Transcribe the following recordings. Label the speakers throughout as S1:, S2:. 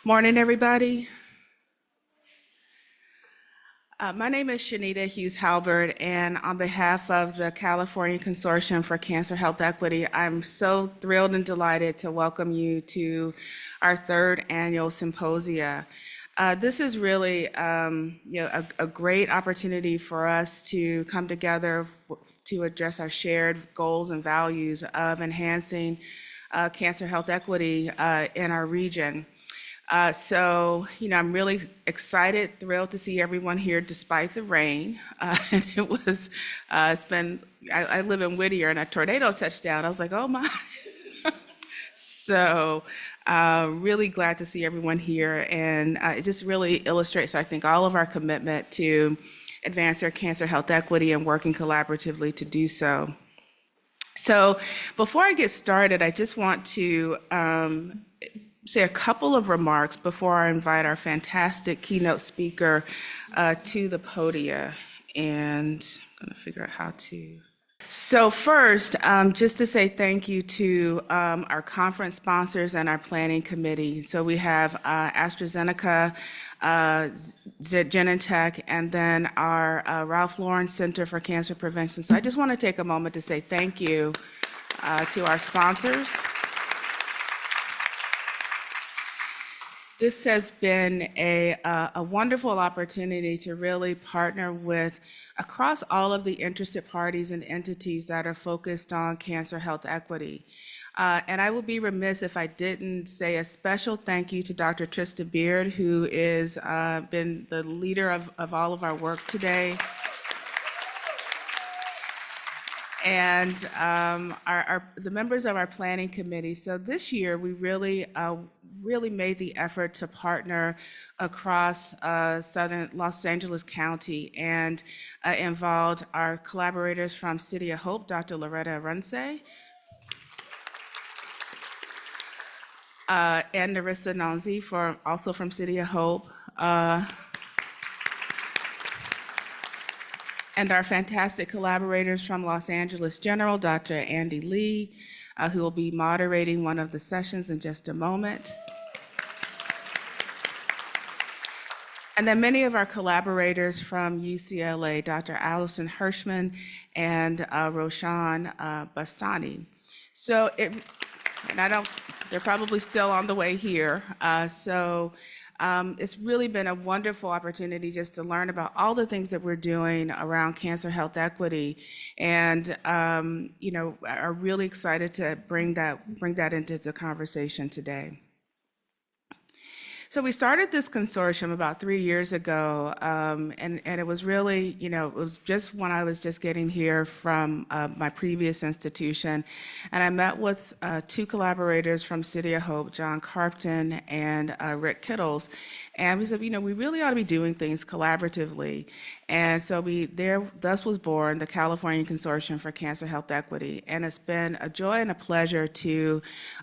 S1: Morning, everybody. My name is Chanita Hughes Halbert, and on behalf of the California Consortium for Cancer Health Equity, I'm so thrilled and delighted to welcome you to our third annual symposia. This is really a great opportunity for us to come together to address our shared goals and values of enhancing cancer health equity in our region. I'm really excited, thrilled to see everyone here despite the rain. And it's been, I live in Whittier and a tornado touched down. I was like, oh my. So really glad to see everyone here. And it just really illustrates, I think, all of our commitment to advance our cancer health equity and working collaboratively to do so. So before I get started, I just want to say a couple of remarks before I invite our fantastic keynote speaker to the podium. And I'm going to figure out how to. So first, just to say thank you to our conference sponsors and our planning committee. So we have AstraZeneca, Genentech, and then our Ralph Lauren Center for Cancer Prevention. So I just want to take a moment to say thank you to our sponsors. This has been a wonderful opportunity to really partner with across all of the interested parties and entities that are focused on cancer health equity. And I would be remiss if I didn't say a special thank you to Dr. Trista Beard, who is been the leader of all of our work today. And the members of our planning committee. So this year, we really made the effort to partner across southern Los Angeles County and involved our collaborators from City of Hope, Dr. Loretta Arunce, and Narissa Nonzi, also from City of Hope, and our fantastic collaborators from Los Angeles General, Dr. Andy Lee, who will be moderating one of the sessions in just a moment. And then many of our collaborators from UCLA, Dr. Allison Hirschman and Roshan Bastani. So, they're probably still on the way here. It's really been a wonderful opportunity just to learn about all the things that we're doing around cancer health equity, and are really excited to bring that into the conversation today. So we started this consortium about 3 years ago, and it was really, it was just when I was just getting here from my previous institution, and I met with two collaborators from City of Hope, John Carpton and Rick Kittles, and we said, we really ought to be doing things collaboratively. And so thus was born the California Consortium for Cancer Health Equity. And it's been a joy and a pleasure to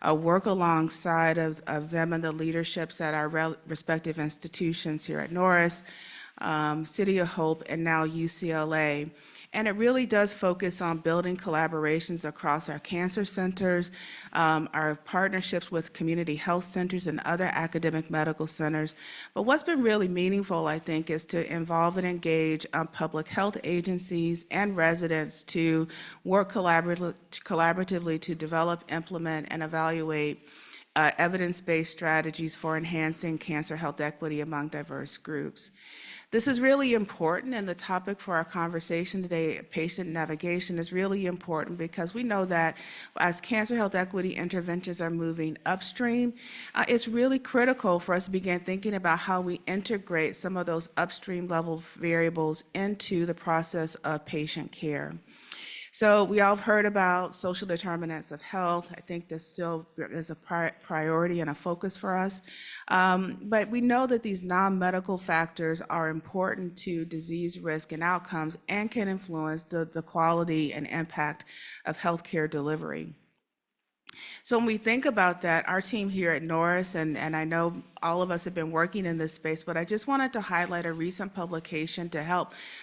S1: work alongside of them and the leaderships at our respective institutions here at Norris, City of Hope, and now UCLA. And it really does focus on building collaborations across our cancer centers, our partnerships with community health centers and other academic medical centers. But what's been really meaningful, I think, is to involve and engage public health agencies and residents to work collaboratively to develop, implement, and evaluate evidence-based strategies for enhancing cancer health equity among diverse groups. This is really important, and the topic for our conversation today, patient navigation, is really important because we know that as cancer health equity interventions are moving upstream, it's really critical for us to begin thinking about how we integrate some of those upstream level variables into the process of patient care. So we all have heard about social determinants of health. I think this still is a priority and a focus for us. But we know that these non-medical factors are important to disease risk and outcomes and can influence the quality and impact of healthcare delivery. So when we think about that, our team here at Norris, and I know all of us have been working in this space, but I just wanted to highlight a recent publication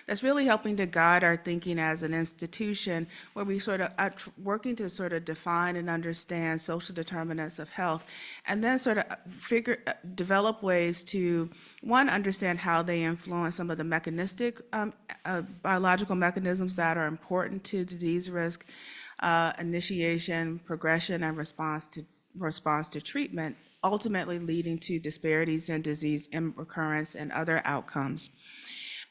S1: that's really helping to guide our thinking as an institution, where we sort of are working to sort of define and understand social determinants of health, and then sort of develop ways to, one, understand how they influence some of the mechanistic biological mechanisms that are important to disease risk, initiation, progression, and response to treatment, ultimately leading to disparities in disease and recurrence and other outcomes.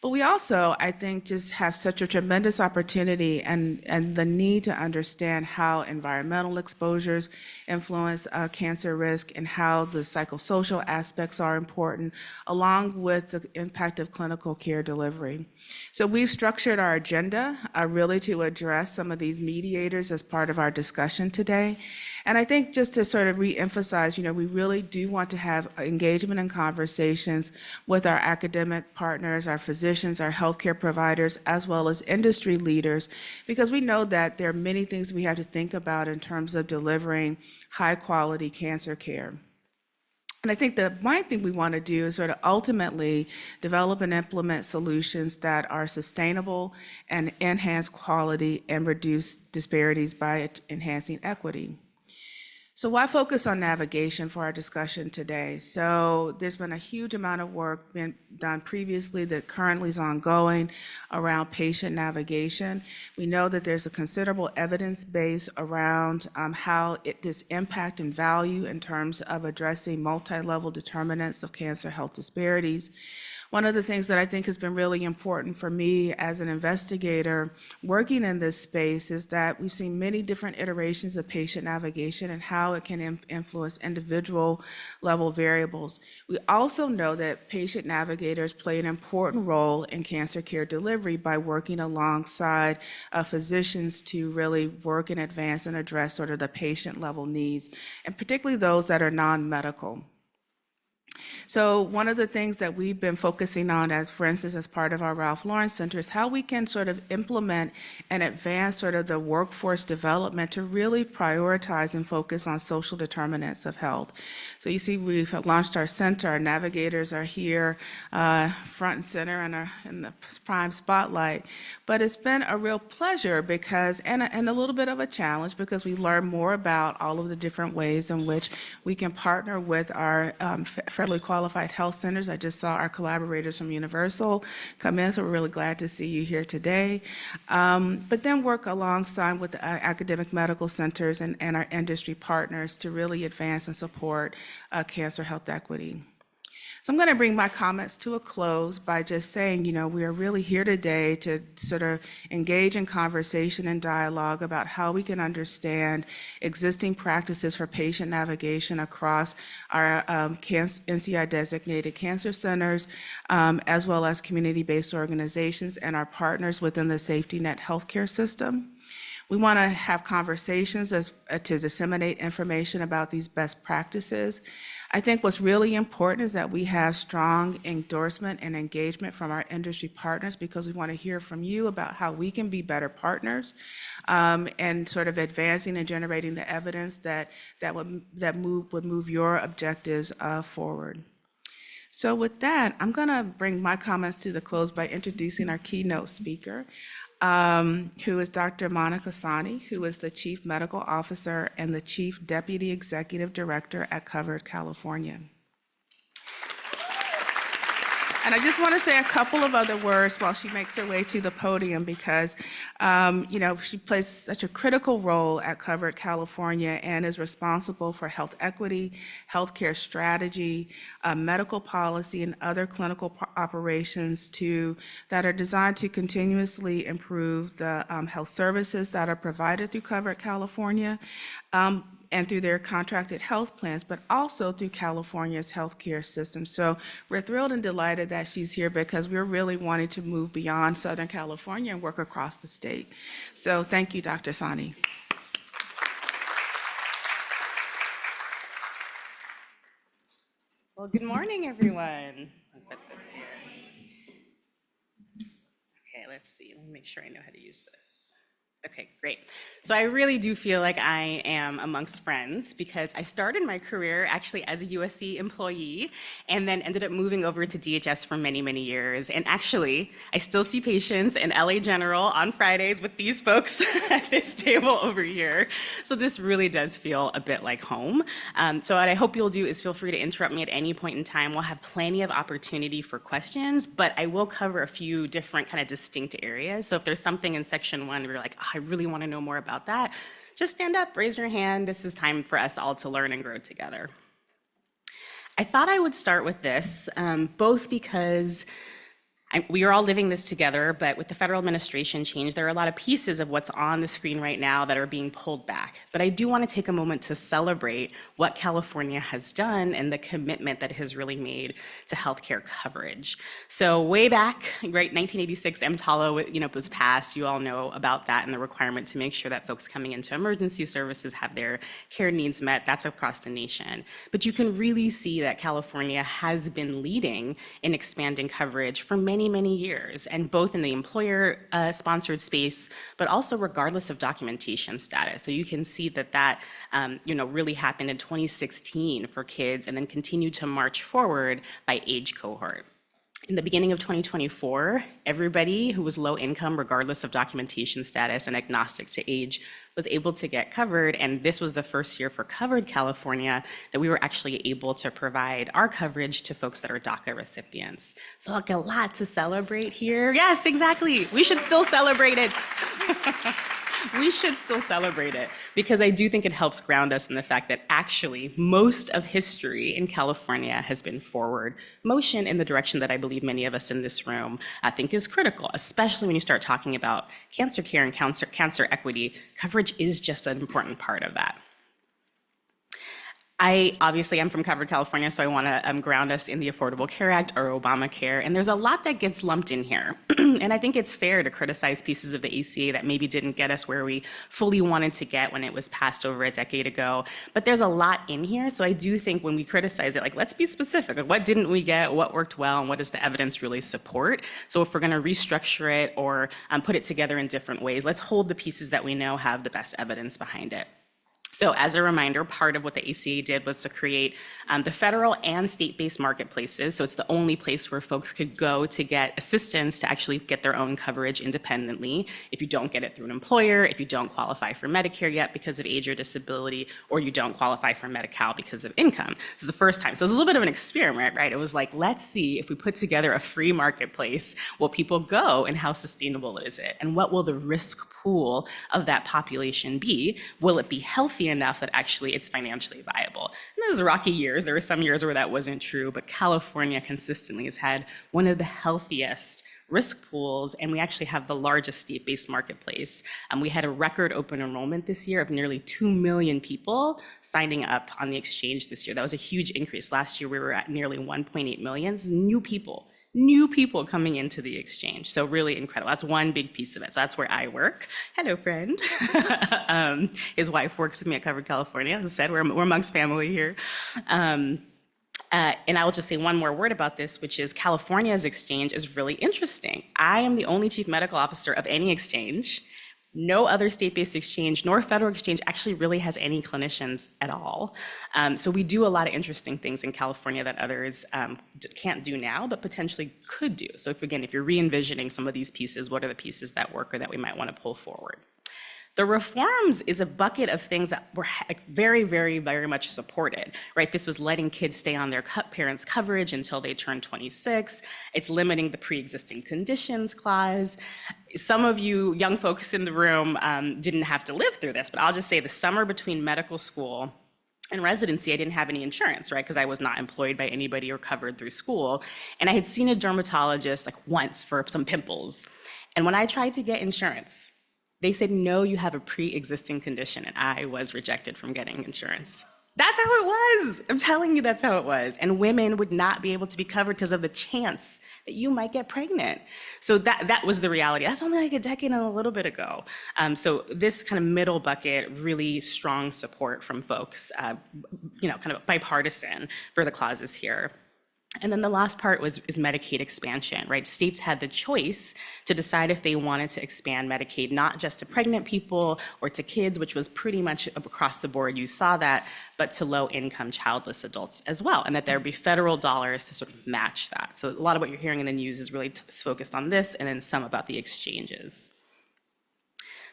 S1: But we also, I think, just have such a tremendous opportunity and the need to understand how environmental exposures influence cancer risk, and how the psychosocial aspects are important, along with the impact of clinical care delivery. So we've structured our agenda really to address some of these mediators as part of our discussion today. And I think, just to sort of re-emphasize, we really do want to have engagement and conversations with our academic partners, our physicians, our healthcare providers, as well as industry leaders, because we know that there are many things we have to think about in terms of delivering high-quality cancer care. And I think the main thing we want to do is sort of ultimately develop and implement solutions that are sustainable and enhance quality and reduce disparities by enhancing equity. So why focus on navigation for our discussion today? So there's been a huge amount of work been done previously that currently is ongoing around patient navigation. We know that there's a considerable evidence base around how this impact and value in terms of addressing multi-level determinants of cancer health disparities. One of the things that I think has been really important for me as an investigator working in this space is that we've seen many different iterations of patient navigation and how it can influence individual level variables. We also know that patient navigators play an important role in cancer care delivery by working alongside physicians to really work in advance and address sort of the patient level needs, and particularly those that are non-medical. So one of the things that we've been focusing on, as for instance, as part of our Ralph Lauren Center, is how we can sort of implement and advance sort of the workforce development to really prioritize and focus on social determinants of health. So you see, we've launched our center. Our navigators are here front and center and are in the prime spotlight. But it's been a real pleasure because, and a little bit of a challenge, because we learn more about all of the different ways in which we can partner with our federally qualified health centers. I just saw our collaborators from Universal come in, so we're really glad to see you here today. But then work alongside with the academic medical centers and our industry partners to really advance and support cancer health equity. So I'm going to bring my comments to a close by just saying, we are really here today to sort of engage in conversation and dialogue about how we can understand existing practices for patient navigation across our NCI-designated cancer centers, as well as community-based organizations and our partners within the safety net healthcare system. We want to have conversations to disseminate information about these best practices. I think what's really important is that we have strong endorsement and engagement from our industry partners, because we want to hear from you about how we can be better partners and sort of advancing and generating the evidence that would move your objectives forward. So with that, I'm going to bring my comments to the close by introducing our keynote speaker, who is Dr. Monica Soni, who is the Chief Medical Officer and the Chief Deputy Executive Director at Covered California. And I just want to say a couple of other words while she makes her way to the podium, because she plays such a critical role at Covered California and is responsible for health equity, healthcare strategy, medical policy, and other clinical operations that are designed to continuously improve the health services that are provided through Covered California. And through their contracted health plans, but also through California's healthcare system. So we're thrilled and delighted that she's here, because we're really wanting to move beyond Southern California and work across the state. So thank you, Dr. Soni.
S2: Well, good morning, everyone. I'll put this here. Okay, let's see. Let me make sure I know how to use this. Okay, great. So I really do feel like I am amongst friends because I started my career actually as a USC employee and then ended up moving over to DHS for many, many years. And actually, I still see patients in LA General on Fridays with these folks at this table over here. So this really does feel a bit like home. So what I hope you'll do is feel free to interrupt me at any point in time. We'll have plenty of opportunity for questions, but I will cover a few different kind of distinct areas. So if there's something in section one where you're like, oh, I really want to know more about that, just stand up, raise your hand. This is time for us all to learn and grow together. I thought I would start with this, both because we are all living this together, but with the federal administration change, there are a lot of pieces of what's on the screen right now that are being pulled back. But I do want to take a moment to celebrate what California has done and the commitment that it has really made to healthcare coverage. So way back, right, 1986, EMTALA, was passed. You all know about that and the requirement to make sure that folks coming into emergency services have their care needs met. That's across the nation. But you can really see that California has been leading in expanding coverage for many years, and both in the employer sponsored space, but also regardless of documentation status. So you can see that really happened in 2016 for kids and then continued to march forward by age cohort. In the beginning of 2024, everybody who was low income, regardless of documentation status and agnostic to age, was able to get covered. And this was the first year for Covered California that we were actually able to provide our coverage to folks that are DACA recipients. So like a lot to celebrate here. Yes, exactly. We should still celebrate it. We should still celebrate it because I do think it helps ground us in the fact that actually most of history in California has been forward motion in the direction that I believe many of us in this room think is critical, especially when you start talking about cancer care and cancer equity. Coverage is just an important part of that. I obviously am from Covered California, so I want to ground us in the Affordable Care Act or Obamacare, and there's a lot that gets lumped in here. And I think it's fair to criticize pieces of the ACA that maybe didn't get us where we fully wanted to get when it was passed over a decade ago. But there's a lot in here, so I do think when we criticize it, like, let's be specific. Like, what didn't we get, what worked well, and what does the evidence really support? So if we're going to restructure it or put it together in different ways, let's hold the pieces that we know have the best evidence behind it. So as a reminder, part of what the ACA did was to create the federal and state-based marketplaces. So it's the only place where folks could go to get assistance to actually get their own coverage independently. If you don't get it through an employer, if you don't qualify for Medicare yet because of age or disability, or you don't qualify for Medi-Cal because of income. This is the first time. So it was a little bit of an experiment, right? It was like, let's see if we put together a free marketplace, will people go and how sustainable is it? And what will the risk pool of that population be? Will it be healthy enough that actually it's financially viable? And there was rocky years. There were some years where that wasn't true, but California consistently has had one of the healthiest risk pools, and we actually have the largest state-based marketplace. We had a record open enrollment this year of nearly 2 million people signing up on the exchange this year. That was a huge increase. Last year, we were at nearly 1.8 million. This is new people coming into the exchange. So really incredible. That's one big piece of it. So that's where I work. Hello, friend. His wife works with me at Covered California. As I said, we're amongst family here. And I will just say one more word about this, which is California's exchange is really interesting. I am the only chief medical officer of any exchange. No other state-based exchange nor federal exchange actually really has any clinicians at all. So we do a lot of interesting things in California that others can't do now, but potentially could do. So if you're re-envisioning some of these pieces, what are the pieces that work or that we might want to pull forward? The reforms is a bucket of things that were very much supported, right? This was letting kids stay on their parents' coverage until they turn 26. It's limiting the pre-existing conditions clause. Some of you young folks in the room didn't have to live through this, but I'll just say the summer between medical school and residency, I didn't have any insurance, right? Because I was not employed by anybody or covered through school. And I had seen a dermatologist like once for some pimples. And when I tried to get insurance, they said, no, you have a pre-existing condition, and I was rejected from getting insurance. That's how it was. I'm telling you, that's how it was. And women would not be able to be covered because of the chance that you might get pregnant. So that was the reality. That's only like a decade and a little bit ago. So this kind of middle bucket, really strong support from folks, kind of bipartisan for the clauses here. And then the last part is Medicaid expansion, right? States had the choice to decide if they wanted to expand Medicaid, not just to pregnant people or to kids, which was pretty much across the board, you saw that, but to low-income childless adults as well, and that there would be federal dollars to sort of match that. So a lot of what you're hearing in the news is really focused on this, and then some about the exchanges.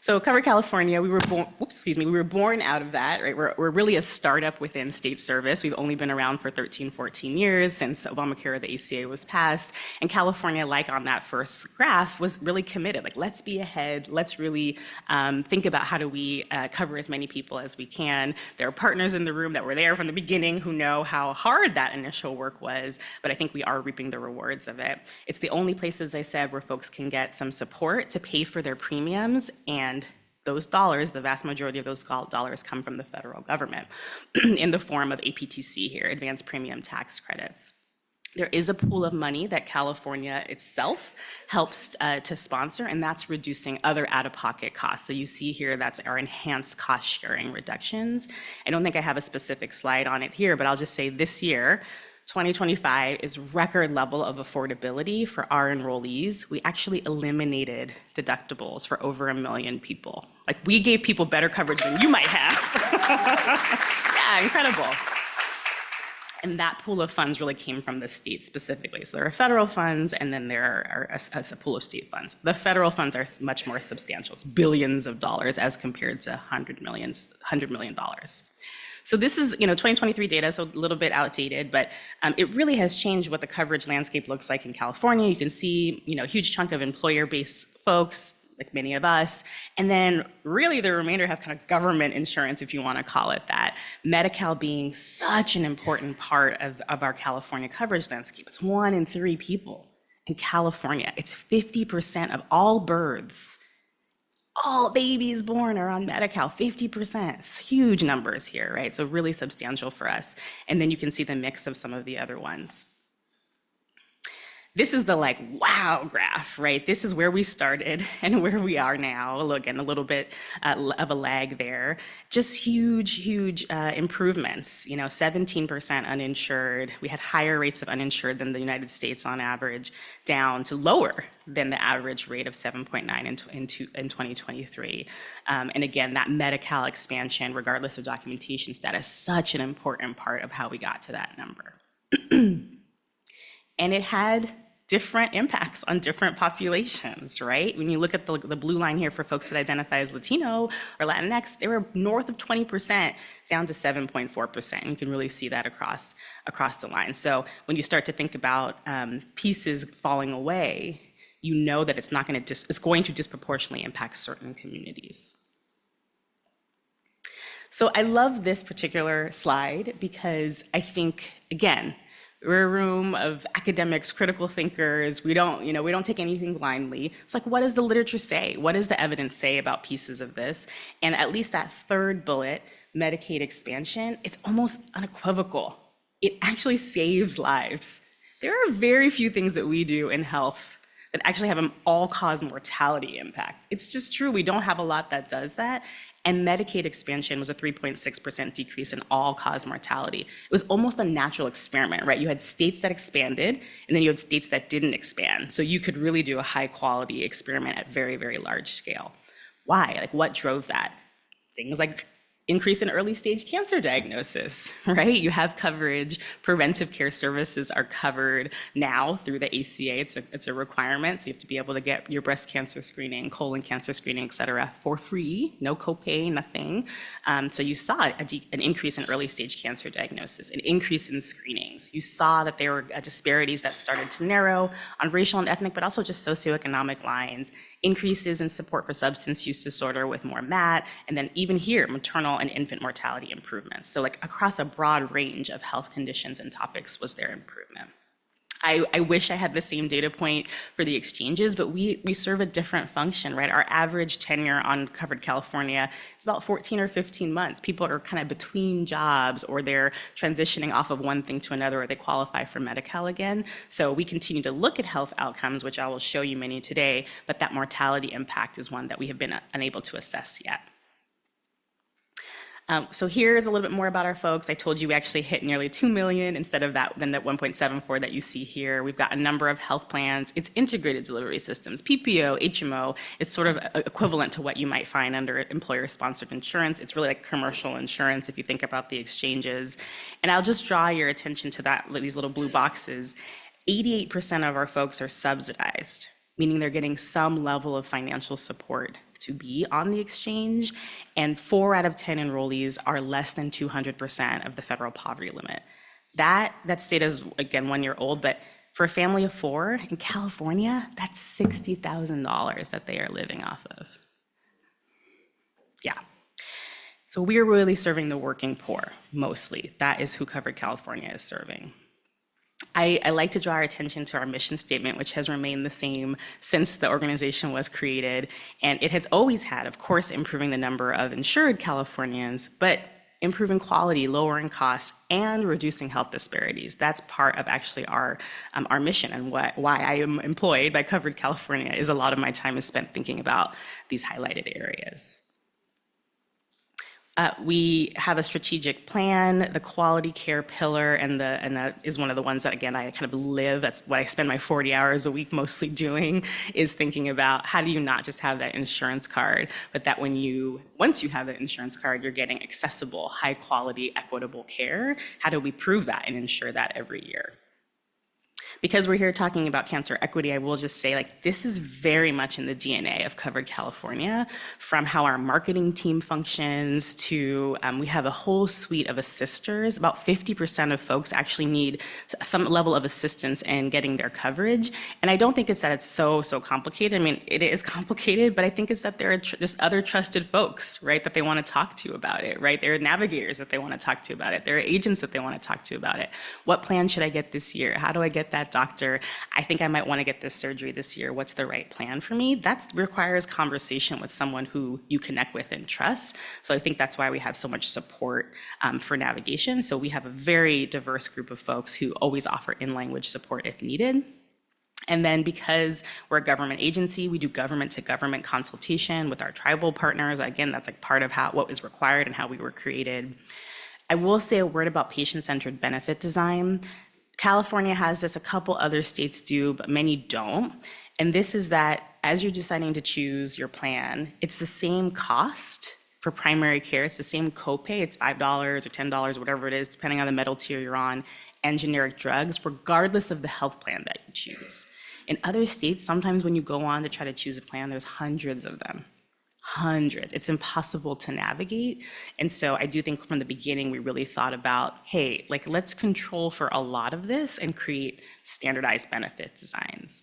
S2: So Covered California, we were born out of that, right? We're really a startup within state service. We've only been around for 13, 14 years since Obamacare or the ACA was passed. And California, like on that first graph, was really committed. Like, let's be ahead. Let's really think about how do we cover as many people as we can. There are partners in the room that were there from the beginning who know how hard that initial work was, but I think we are reaping the rewards of it. It's the only place, as I said, where folks can get some support to pay for their premiums, and those dollars, the vast majority of those dollars come from the federal government in the form of APTC here, Advanced Premium Tax Credits. There is a pool of money that California itself helps to sponsor, and that's reducing other out-of-pocket costs. So you see here, that's our enhanced cost-sharing reductions. I don't think I have a specific slide on it here, but I'll just say this year, 2025 is record level of affordability for our enrollees. We actually eliminated deductibles for over 1 million people. Like, we gave people better coverage than you might have. Yeah, incredible. And that pool of funds really came from the state specifically. So there are federal funds, and then there are a pool of state funds. The federal funds are much more substantial. It's billions of dollars as compared to $100 million. So this is, 2023 data, so a little bit outdated, but it really has changed what the coverage landscape looks like in California. You can see, a huge chunk of employer-based folks, like many of us, and then really the remainder have kind of government insurance, if you want to call it that. Medi-Cal being such an important part of our California coverage landscape. It's 1 in 3 people in California. It's 50% of all births. All babies born are on Medi-Cal, 50%. It's huge numbers here, right? So really substantial for us. And then you can see the mix of some of the other ones. This is the wow graph, right? This is where we started and where we are now. Look, and a little bit of a lag there. Just huge improvements. 17% uninsured. We had higher rates of uninsured than the United States on average, down to lower than the average rate of 7.9 in 2023. And again, that Medi-Cal expansion, regardless of documentation status, such an important part of how we got to that number. And it had different impacts on different populations, right? When you look at the blue line here for folks that identify as Latino or Latinx, they were north of 20% down to 7.4%. You can really see that across the line. So when you start to think about pieces falling away, you know that it's going to disproportionately impact certain communities. So I love this particular slide because I think, again, we're a room of academics, critical thinkers. We don't take anything blindly. It's like, what does the literature say? What does the evidence say about pieces of this? And at least that third bullet, Medicaid expansion, it's almost unequivocal. It actually saves lives. There are very few things that we do in health that actually have an all-cause mortality impact. It's just true, we don't have a lot that does that. And Medicaid expansion was a 3.6% decrease in all-cause mortality. It was almost a natural experiment, right? You had states that expanded, and then you had states that didn't expand. So you could really do a high-quality experiment at very, very large scale. Why? What drove that? Things like increase in early stage cancer diagnosis, right? You have coverage. Preventive care services are covered now through the ACA. It's a requirement. So you have to be able to get your breast cancer screening, colon cancer screening, et cetera, for free, no copay, nothing. So you saw an increase in early stage cancer diagnosis, an increase in screenings. You saw that there were disparities that started to narrow on racial and ethnic, but also just socioeconomic lines, increases in support for substance use disorder with more MAT, and then even here, maternal and infant mortality improvements. So across a broad range of health conditions and topics was there improvement. I wish I had the same data point for the exchanges, but we serve a different function, right? Our average tenure on Covered California is about 14 or 15 months. People are kind of between jobs, or they're transitioning off of one thing to another, or they qualify for Medi-Cal again. So we continue to look at health outcomes, which I will show you many today, but that mortality impact is one that we have been unable to assess yet. So here's a little bit more about our folks. I told you we actually hit nearly 2 million instead of that, than that 1.74 that you see here. We've got a number of health plans. It's integrated delivery systems, PPO, HMO. It's sort of equivalent to what you might find under employer-sponsored insurance. It's really like commercial insurance if you think about the exchanges. And I'll just draw your attention to that, these little blue boxes. 88% of our folks are subsidized, meaning they're getting some level of financial support to be on the exchange, and 4 out of 10 enrollees are less than 200% of the federal poverty limit. That state is, again, 1 year old, but for a family of 4 in California, that's $60,000 that they are living off of. Yeah. So we're really serving the working poor, mostly. That is who Covered California is serving. I like to draw our attention to our mission statement, which has remained the same since the organization was created. And it has always had, of course, improving the number of insured Californians, but improving quality, lowering costs, and reducing health disparities. That's part of actually our mission, and why I am employed by Covered California is a lot of my time is spent thinking about these highlighted areas. We have a strategic plan, the quality care pillar, and that is one of the ones that, again, I kind of live. That's what I spend my 40 hours a week mostly doing, is thinking about how do you not just have that insurance card, but that once you have that insurance card, you're getting accessible, high quality, equitable care. How do we prove that and ensure that every year? Because we're here talking about cancer equity, I will just say, like, this is very much in the DNA of Covered California, from how our marketing team functions to, we have a whole suite of assisters. About 50% of folks actually need some level of assistance in getting their coverage. And I don't think it's that it's so complicated. I mean, it is complicated, but I think it's that there are just other trusted folks, right, that they want to talk to about it, right? There are navigators that they want to talk to about it. There are agents that they want to talk to about it. What plan should I get this year? How do I get that doctor? I think I might want to get this surgery this year. What's the right plan for me? That requires conversation with someone who you connect with and trust. So I think that's why we have so much support for navigation. So we have a very diverse group of folks who always offer in-language support if needed. And then because we're a government agency, we do government-to-government consultation with our tribal partners. Again, that's like part of what was required and how we were created. I will say a word about patient-centered benefit design. California has this, a couple other states do, but many don't. And this is that as you're deciding to choose your plan, it's the same cost for primary care. It's the same copay. It's $5 or $10, whatever it is, depending on the metal tier you're on, and generic drugs, regardless of the health plan that you choose. In other states, sometimes when you go on to try to choose a plan, there's hundreds of them. Hundreds. It's impossible to navigate. And so I do think from the beginning, we really thought about, hey, like, let's control for a lot of this and create standardized benefit designs.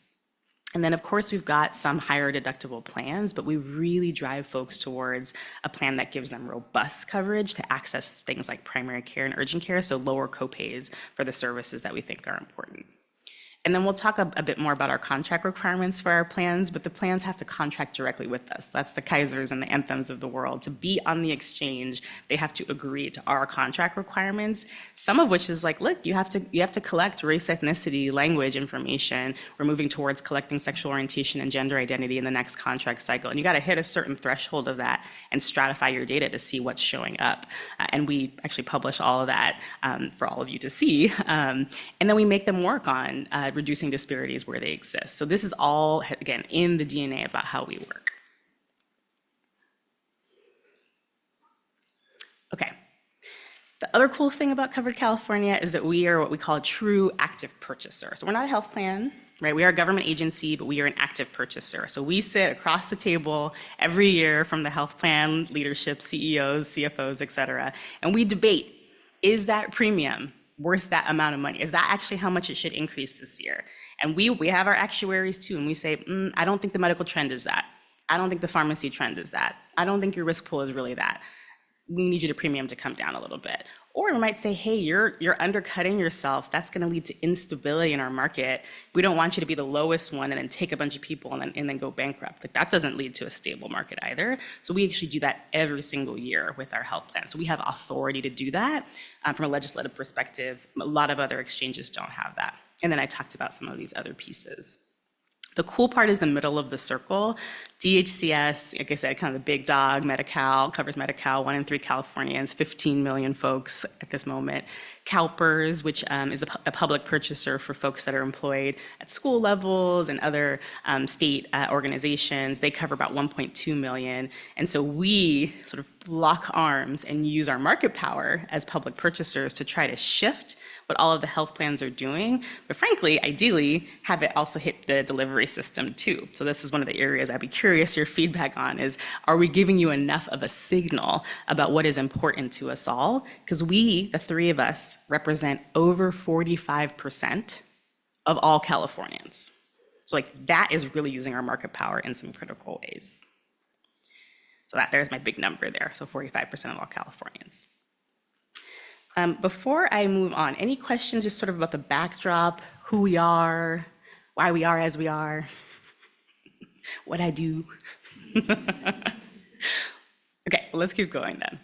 S2: And then, of course, we've got some higher deductible plans, but we really drive folks towards a plan that gives them robust coverage to access things like primary care and urgent care, so lower copays for the services that we think are important. And then we'll talk a bit more about our contract requirements for our plans, but the plans have to contract directly with us. That's the Kaisers and the Anthems of the world. To be on the exchange, they have to agree to our contract requirements, some of which is like, look, you have to collect race, ethnicity, language information. We're moving towards collecting sexual orientation and gender identity in the next contract cycle. And you got to hit a certain threshold of that and stratify your data to see what's showing up. And we actually publish all of that for all of you to see. And then we make them work on reducing disparities where they exist. So this is all, again, in the DNA about how we work. Okay. The other cool thing about Covered California is that we are what we call a true active purchaser. So we're not a health plan, right? We are a government agency, but we are an active purchaser. So we sit across the table every year from the health plan leadership, CEOs, CFOs, et cetera, and we debate, is that premium worth that amount of money? Is that actually how much it should increase this year? And we have our actuaries too, and we say, I don't think the medical trend is that. I don't think the pharmacy trend is that. I don't think your risk pool is really that. We need you to premium to come down a little bit. Or we might say, hey, you're undercutting yourself. That's gonna lead to instability in our market. We don't want you to be the lowest one and then take a bunch of people and then go bankrupt. Like, that doesn't lead to a stable market either. So we actually do that every single year with our health plan. So we have authority to do that from a legislative perspective. A lot of other exchanges don't have that. And then I talked about some of these other pieces. The cool part is the middle of the circle. DHCS, like I said, kind of the big dog, Medi-Cal, covers Medi-Cal, 1 in 3 Californians, 15 million folks at this moment. CalPERS, which is a public purchaser for folks that are employed at school levels and other state organizations, they cover about 1.2 million. And so we sort of lock arms and use our market power as public purchasers to try to shift what all of the health plans are doing, but frankly, ideally, have it also hit the delivery system too. So this is one of the areas I'd be curious your feedback on is, are we giving you enough of a signal about what is important to us all? Because we, the three of us, represent over 45% of all Californians. So like that is really using our market power in some critical ways. So there's my big number there, so 45% of all Californians. Before I move on, any questions just sort of about the backdrop, who we are, why we are as we are, what I do? Okay, well, let's keep going then.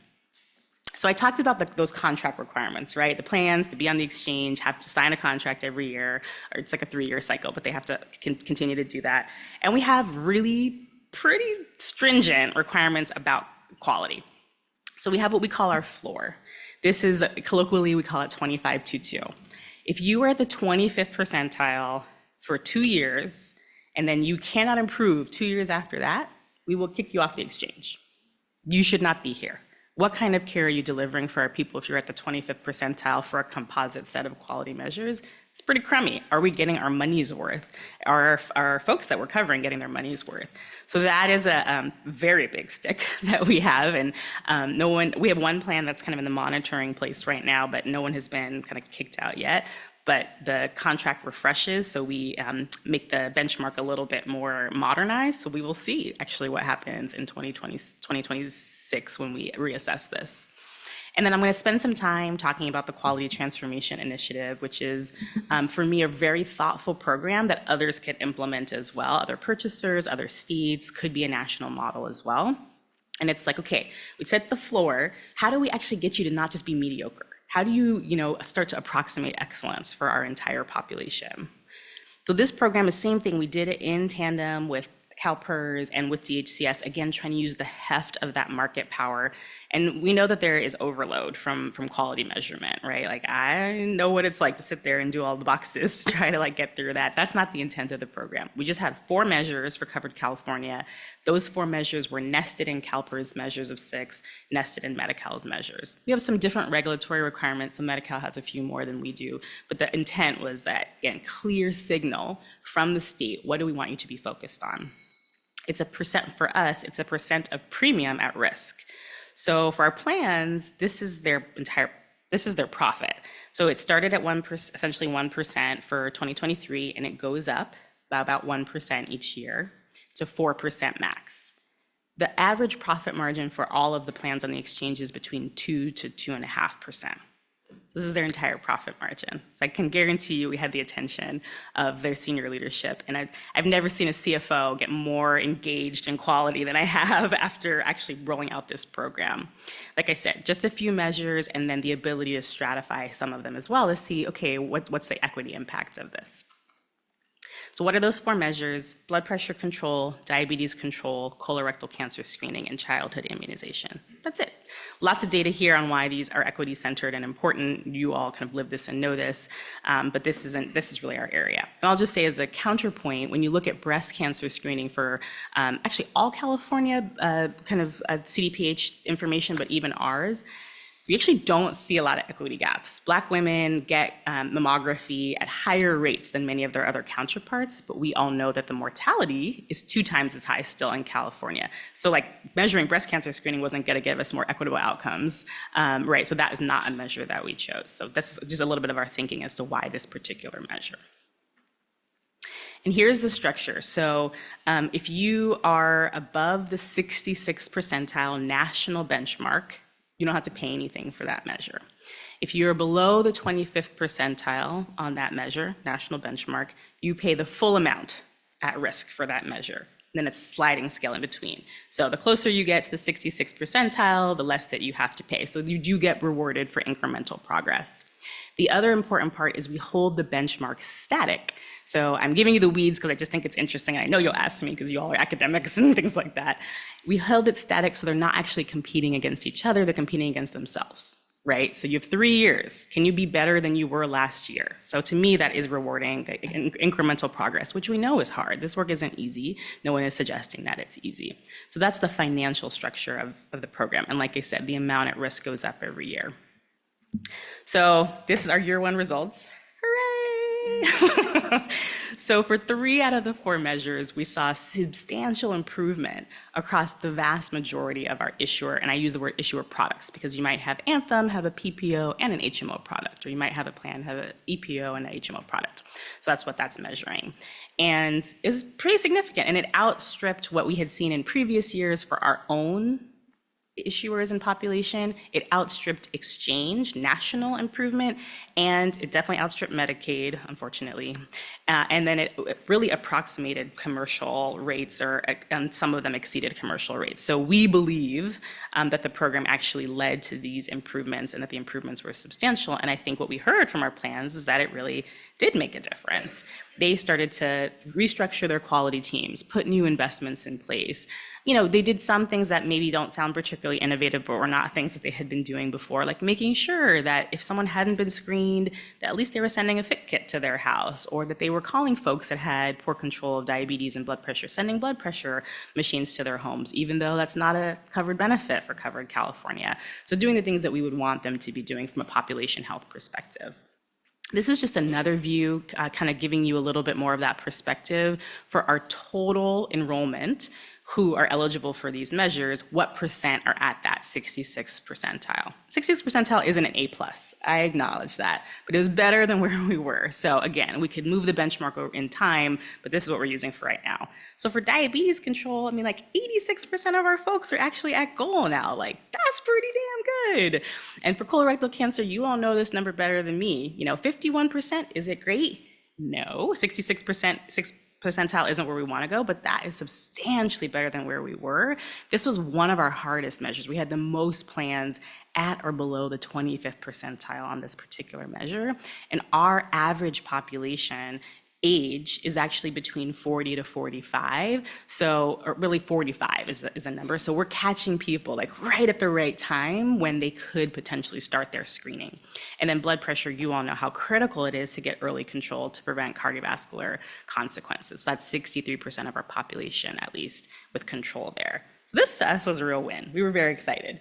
S2: So I talked about those contract requirements, right? The plans to be on the exchange have to sign a contract every year, or it's like a 3-year cycle, but they have to continue to do that. And we have really pretty stringent requirements about quality. So we have what we call our floor. This is, colloquially, we call it 2522. If you are at the 25th percentile for 2 years, and then you cannot improve 2 years after that, we will kick you off the exchange. You should not be here. What kind of care are you delivering for our people if you're at the 25th percentile for a composite set of quality measures? It's pretty crummy. Are we getting our money's worth? Are our folks that we're covering getting their money's worth? So that is a very big stick that we have, and we have one plan that's kind of in the monitoring place right now, but no one has been kind of kicked out yet. But the contract refreshes, so we make the benchmark a little bit more modernized. So we will see actually what happens in 2026 when we reassess this. And then I'm going to spend some time talking about the Quality Transformation Initiative, which is, for me, a very thoughtful program that others could implement as well. Other purchasers, other states, could be a national model as well. And it's like, okay, we set the floor. How do we actually get you to not just be mediocre? How do you, start to approximate excellence for our entire population? So this program is the same thing. We did it in tandem with CalPERS and with DHCS, again, trying to use the heft of that market power. And we know that there is overload from quality measurement, right? Like, I know what it's like to sit there and do all the boxes to try to get through that. That's not the intent of the program. We just had 4 measures for covered California. Those 4 measures were nested in CalPERS measures of 6, nested in Medi-Cal's measures. We have some different regulatory requirements. So Medi-Cal has a few more than we do, but the intent was that, again, clear signal from the state. What do we want you to be focused on? It's a percent for us, it's a percent of premium at risk. So for our plans, this is their profit. So it started at 1%, essentially 1% for 2023, and it goes up by about 1% each year to 4% max. The average profit margin for all of the plans on the exchange is between 2 to 2.5%. This is their entire profit margin. So I can guarantee you we had the attention of their senior leadership. And I've never seen a CFO get more engaged in quality than I have after actually rolling out this program. Like I said, just a few measures and then the ability to stratify some of them as well to see, okay, what's the equity impact of this? So what are those 4 measures? Blood pressure control, diabetes control, colorectal cancer screening, and childhood immunization. That's it. Lots of data here on why these are equity centered and important. You all kind of live this and know this, but this is really our area. And I'll just say as a counterpoint, when you look at breast cancer screening for actually all California CDPH information, but even ours, we actually don't see a lot of equity gaps. Black women get mammography at higher rates than many of their other counterparts, but we all know that the mortality is 2 times as high still in California. So measuring breast cancer screening wasn't gonna give us more equitable outcomes, right? So that is not a measure that we chose. So that's just a little bit of our thinking as to why this particular measure. And here's the structure. So if you are above the 66th percentile national benchmark, you don't have to pay anything for that measure. If you're below the 25th percentile on that measure, national benchmark, you pay the full amount at risk for that measure. Then it's a sliding scale in between. So the closer you get to the 66th percentile, the less that you have to pay. So you do get rewarded for incremental progress. The other important part is we hold the benchmark static. So I'm giving you the weeds because I just think it's interesting. I know you'll ask me because you all are academics and things like that. We held it static so they're not actually competing against each other, they're competing against themselves, right? So you have 3 years. Can you be better than you were last year? So to me, that is rewarding, incremental progress, which we know is hard. This work isn't easy. No one is suggesting that it's easy. So that's the financial structure of the program. And like I said, the amount at risk goes up every year. So this is our year 1 results. Hooray! So for 3 out of the 4 measures, we saw substantial improvement across the vast majority of our issuer, and I use the word issuer products because you might have Anthem, have a PPO and an HMO product, or you might have a plan, have an EPO and an HMO product. So that's what that's measuring. And it's pretty significant, and it outstripped what we had seen in previous years for our own issuers and population. It outstripped exchange, national improvement, and it definitely outstripped Medicaid, unfortunately. And then it really approximated commercial rates, and some of them exceeded commercial rates. So we believe that the program actually led to these improvements and that the improvements were substantial. And I think what we heard from our plans is that it really did make a difference. They started to restructure their quality teams, put new investments in place. You know, they did some things that maybe don't sound particularly innovative, but were not things that they had been doing before, like making sure that if someone hadn't been screened, that at least they were sending a fit kit to their house, or that they were calling folks that had poor control of diabetes and blood pressure, sending blood pressure machines to their homes, even though that's not a covered benefit for covered California. So doing the things that we would want them to be doing from a population health perspective. This is just another view, kind of giving you a little bit more of that perspective for our total enrollment who are eligible for these measures, what percent are at that 66th percentile. 66th percentile isn't an A+, I acknowledge that, but it was better than where we were. So again, we could move the benchmark in time, but this is what we're using for right now. So for diabetes control, I mean, like 86% of our folks are actually at goal now. Like, that's pretty damn good. And for colorectal cancer, you all know this number better than me. You know, 51%, is it great? No, 66%, percentile isn't where we want to go, but that is substantially better than where we were. This was one of our hardest measures. We had the most plans at or below the 25th percentile on this particular measure. And our average population age is actually between 40 to 45. So, or really 45 is the number. So we're catching people like right at the right time when they could potentially start their screening. And then blood pressure, you all know how critical it is to get early control to prevent cardiovascular consequences. So that's 63% of our population, at least, with control there. So this to us was a real win. We were very excited.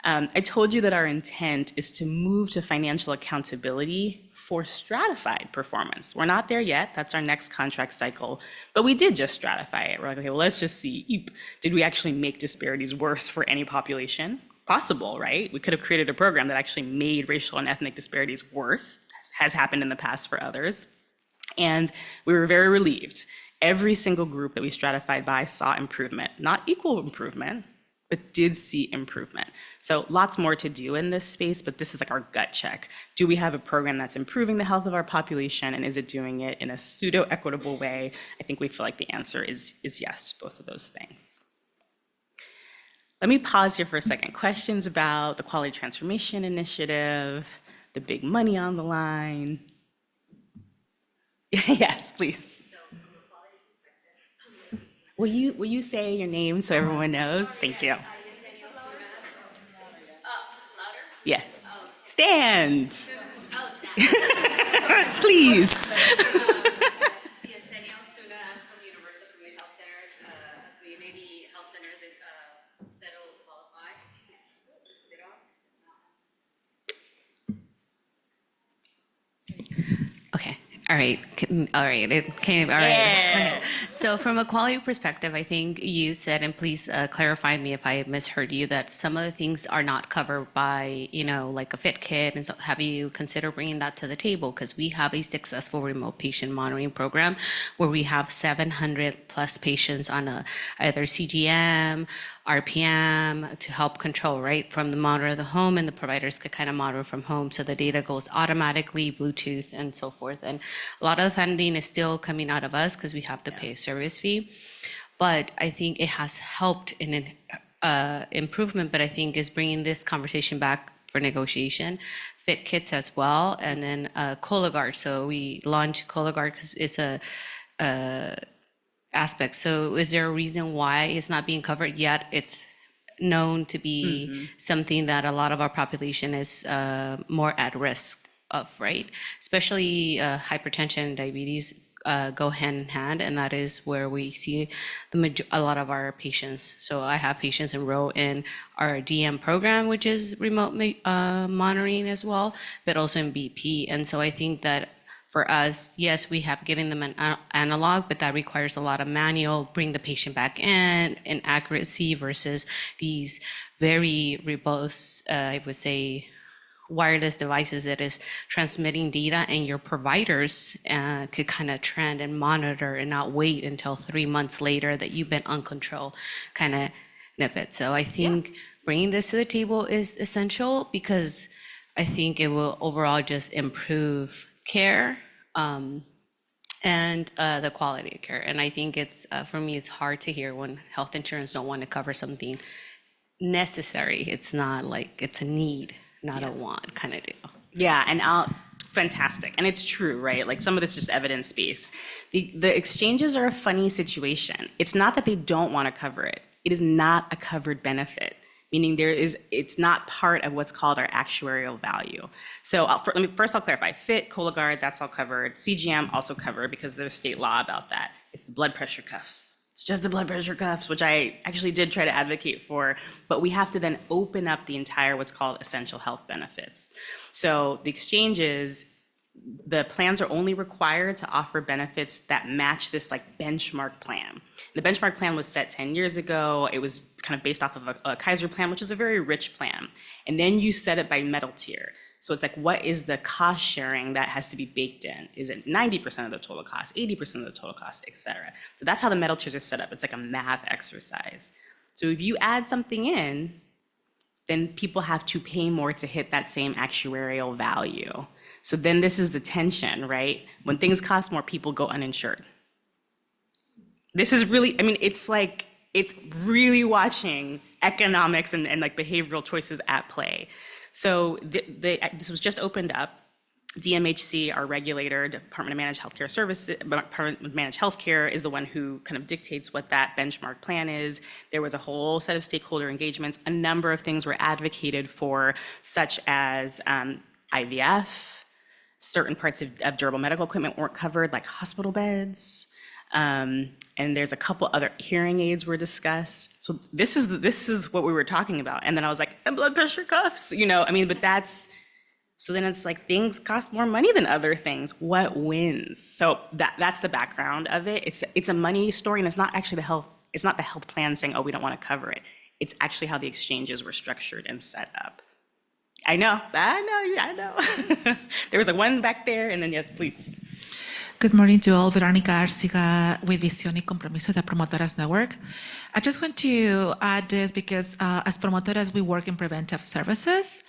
S2: I told you that our intent is to move to financial accountability for stratified performance. We're not there yet. That's our next contract cycle. But we did just stratify it. We're like, okay, well, let's just see, did we actually make disparities worse for any population? Possible, right? We could have created a program that actually made racial and ethnic disparities worse, has happened in the past for others. And we were very relieved. Every single group that we stratified by saw improvement, not equal improvement, but did see improvement. So lots more to do in this space, but this is like our gut check. Do we have a program that's improving the health of our population, and is it doing it in a pseudo-equitable way? I think we feel like the answer is yes to both of those things. Let me pause here for a second. Questions about the Quality Transformation Initiative, the big money on the line? Yes, please. Will you say your name so everyone knows? Thank you. Yes. Stand. Please.
S3: Okay. All right. All right. It came. All right.
S2: Yeah.
S3: Okay. So from a quality perspective, I think you said, and please clarify me if I misheard you, that some of the things are not covered by, like a fit kit. And so have you considered bringing that to the table? Because we have a successful remote patient monitoring program where we have 700 plus patients on either CGM, RPM to help control, right, from the monitor of the home, and the providers could kind of monitor from home. So the data goes automatically, Bluetooth and so forth. And a lot of the funding is still coming out of us because we have to pay a service fee. But I think it has helped in an improvement, but I think is bringing this conversation back for negotiation, fit kits as well, and then Cologuard. So we launched Cologuard because it's a aspect. So is there a reason why it's not being covered yet? It's known to be something that a lot of our population is more at risk of, right? Especially hypertension and diabetes go hand in hand, and that is where we see a lot of our patients. So I have patients enroll in our DM program, which is remote monitoring as well, but also in BP. And so I think that for us, yes, we have given them an analog, but that requires a lot of manual, bring the patient back in accuracy versus these very robust, I would say, wireless devices that is transmitting data, and your providers could kind of trend and monitor and not wait until 3 months later that you've been uncontrolled, kind of nip it. So I think bringing this to the table is essential because I think it will overall just improve care and the quality of care. And I think it's, for me, it's hard to hear when health insurance don't want to cover something necessary. It's not like it's a need, not a want kind of deal.
S2: Yeah, and fantastic. And it's true, right? Like some of this is just evidence-based. The exchanges are a funny situation. It's not that they don't want to cover it. It is not a covered benefit, meaning it's not part of what's called our actuarial value. So first I'll clarify, FIT, Cologuard, that's all covered. CGM also covered because there's state law about that. It's the blood pressure cuffs. It's just the blood pressure cuffs, which I actually did try to advocate for, but we have to then open up the entire what's called essential health benefits. So the exchanges, the plans are only required to offer benefits that match this like benchmark plan. The benchmark plan was set 10 years ago. It was kind of based off of a Kaiser plan, which is a very rich plan. And then you set it by metal tier. So it's like, what is the cost sharing that has to be baked in? Is it 90% of the total cost, 80% of the total cost, et cetera? So that's how the metal tiers are set up. It's like a math exercise. So if you add something in, then people have to pay more to hit that same actuarial value. So then this is the tension, right? When things cost more, people go uninsured. This is really, I mean, it's like, it's really watching economics and like behavioral choices at play. So this was just opened up. DMHC, our regulator, Department of Managed Healthcare Services, Department of Managed Healthcare is the one who kind of dictates what that benchmark plan is. There was a whole set of stakeholder engagements. A number of things were advocated for, such as IVF. Certain parts of durable medical equipment weren't covered, like hospital beds. And there's a couple other hearing aids were discussed. So this is what we were talking about. And then I was like, and blood pressure cuffs, you know, I mean, but so then it's like things cost more money than other things. What wins? So that's the background of it. It's a money story, and it's not actually it's not the health plan saying, oh, we don't want to cover it. It's actually how the exchanges were structured and set up. I know. There was like one back there, and then yes, please.
S4: Good morning to all. Veronica Arciga with Visión y Compromiso de Promotoras Network. I just want to add this because as promotoras, we work in preventive services.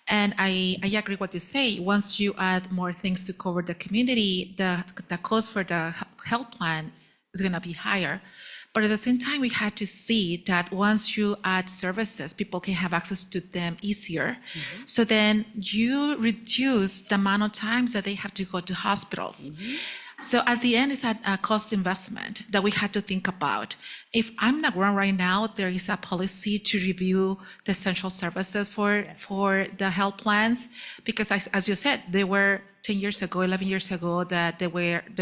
S4: And I agree what you say. Once you add more things to cover the community, the cost for the health plan is going to be higher. But at the same time, we had to see that once you add services, people can have access to them easier. Mm-hmm. So then you reduce the amount of times that they have to go to hospitals. Mm-hmm. So at the end, it's a cost investment that we had to think about. If I'm not wrong right now, there is a policy to review the essential services for the health plans, because as you said, they were 10 years ago, 11 years ago that they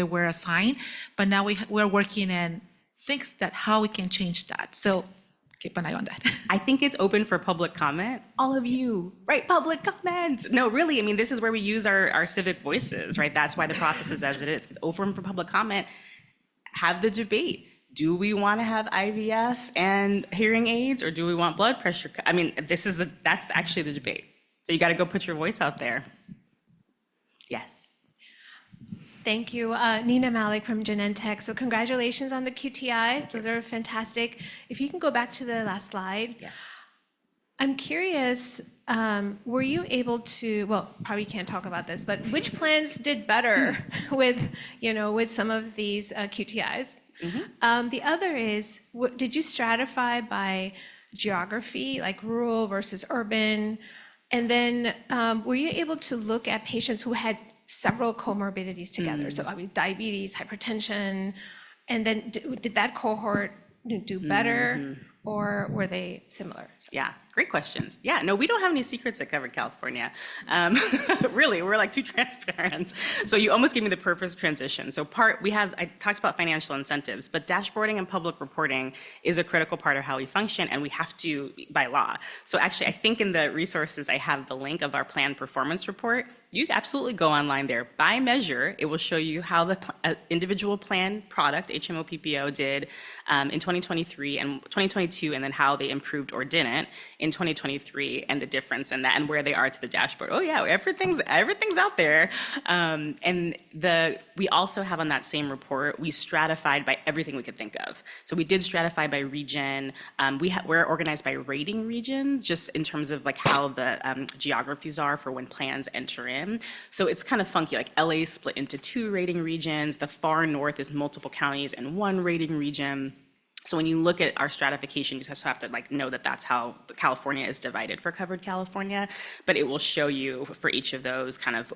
S4: were assigned, but now we're working in things that how we can change that. So keep an eye on that.
S2: I think it's open for public comment. All of you, right? Public comment. No, really, I mean, this is where we use our civic voices, right? That's why the process is as it is. It's open for public comment. Have the debate. Do we want to have IVF and hearing aids, or do we want blood pressure? I mean, that's actually the debate. So you got to go put your voice out there. Yes.
S5: Thank you. Nina Malik from Genentech. So congratulations on the QTI. Those are fantastic. If you can go back to the last slide.
S2: Yes.
S5: I'm curious, were you able to, well, probably can't talk about this, but which plans did better with some of these QTIs? Mm-hmm. The other is, did you stratify by geography, like rural versus urban? And then were you able to look at patients who had several comorbidities together? So I mean, diabetes, hypertension, and then did that cohort do better or were they similar?
S2: Yeah, great questions. Yeah, no, we don't have any secrets at Covered California. Really, we're like too transparent. So you almost gave me the purpose transition. So I talked about financial incentives, but dashboarding and public reporting is a critical part of how we function, and we have to by law. So actually, I think in the resources, I have the link of our plan performance report. You absolutely go online there. By measure, it will show you how the individual plan product, HMO PPO, did in 2023 and 2022, and then how they improved or didn't in 2023, and the difference in that, and where they are to the dashboard. Oh yeah, everything's out there. We also have on that same report, we stratified by everything we could think of. So we did stratify by region. We're organized by rating region, just in terms of like how the geographies are for when plans enter in. So it's kind of funky, like LA is split into 2 rating regions. The far north is multiple counties and 1 rating region. So when you look at our stratification, you just have to like know that that's how California is divided for Covered California, but it will show you for each of those kind of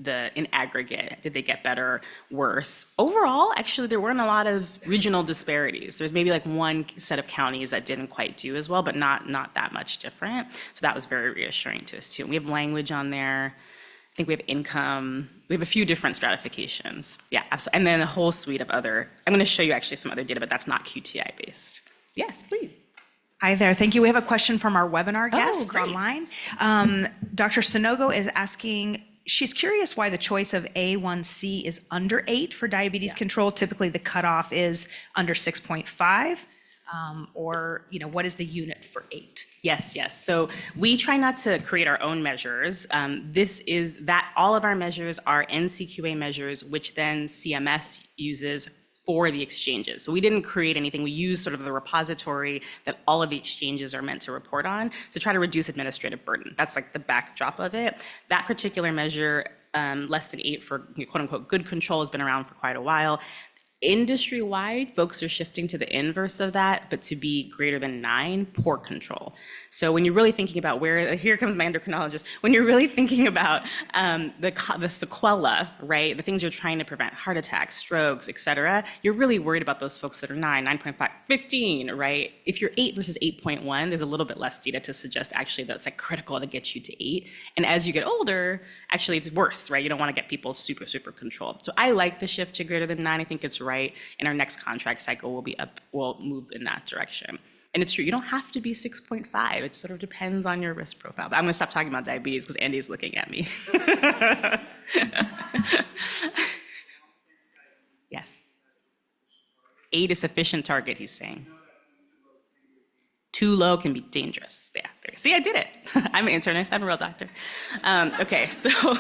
S2: the in aggregate, did they get better, worse? Overall, actually, there weren't a lot of regional disparities. There's maybe like 1 set of counties that didn't quite do as well, but not that much different. So that was very reassuring to us too. And we have language on there. I think we have income. We have a few different stratifications. Yeah, absolutely. And then a whole suite of other, I'm going to show you actually some other data, but that's not QTI based. Yes, please.
S6: Hi there. Thank you. We have a question from our webinar guests
S2: great.
S6: online. Dr. Sonogo is asking, she's curious why the choice of A1C is under 8 for diabetes control. Typically, the cutoff is under 6.5. Or, what is the unit for 8?
S2: Yes. So we try not to create our own measures. All of our measures are NCQA measures, which then CMS uses for the exchanges. So we didn't create anything. We use sort of the repository that all of the exchanges are meant to report on to try to reduce administrative burden. That's like the backdrop of it. That particular measure, less than 8 for quote unquote good control, has been around for quite a while. Industry-wide, folks are shifting to the inverse of that, but to be greater than 9, poor control. So when you're really thinking about here comes my endocrinologist, when you're really thinking about the sequela, right, the things you're trying to prevent, heart attacks, strokes, et cetera, you're really worried about those folks that are 9, 9.5, 15, right? If you're 8 versus 8.1, there's a little bit less data to suggest actually that's like critical to get you to 8. And as you get older, actually it's worse, right? You don't want to get people super, super controlled. So I like the shift to greater than 9. I think it's right. And our next contract cycle will move in that direction. And it's true, you don't have to be 6.5. It sort of depends on your risk profile. But I'm gonna stop talking about diabetes because Andy's looking at me. Yes. 8 is sufficient target, he's saying. Too low can be dangerous. Yeah, see, I did it. I'm an internist, I'm a real doctor. Okay, so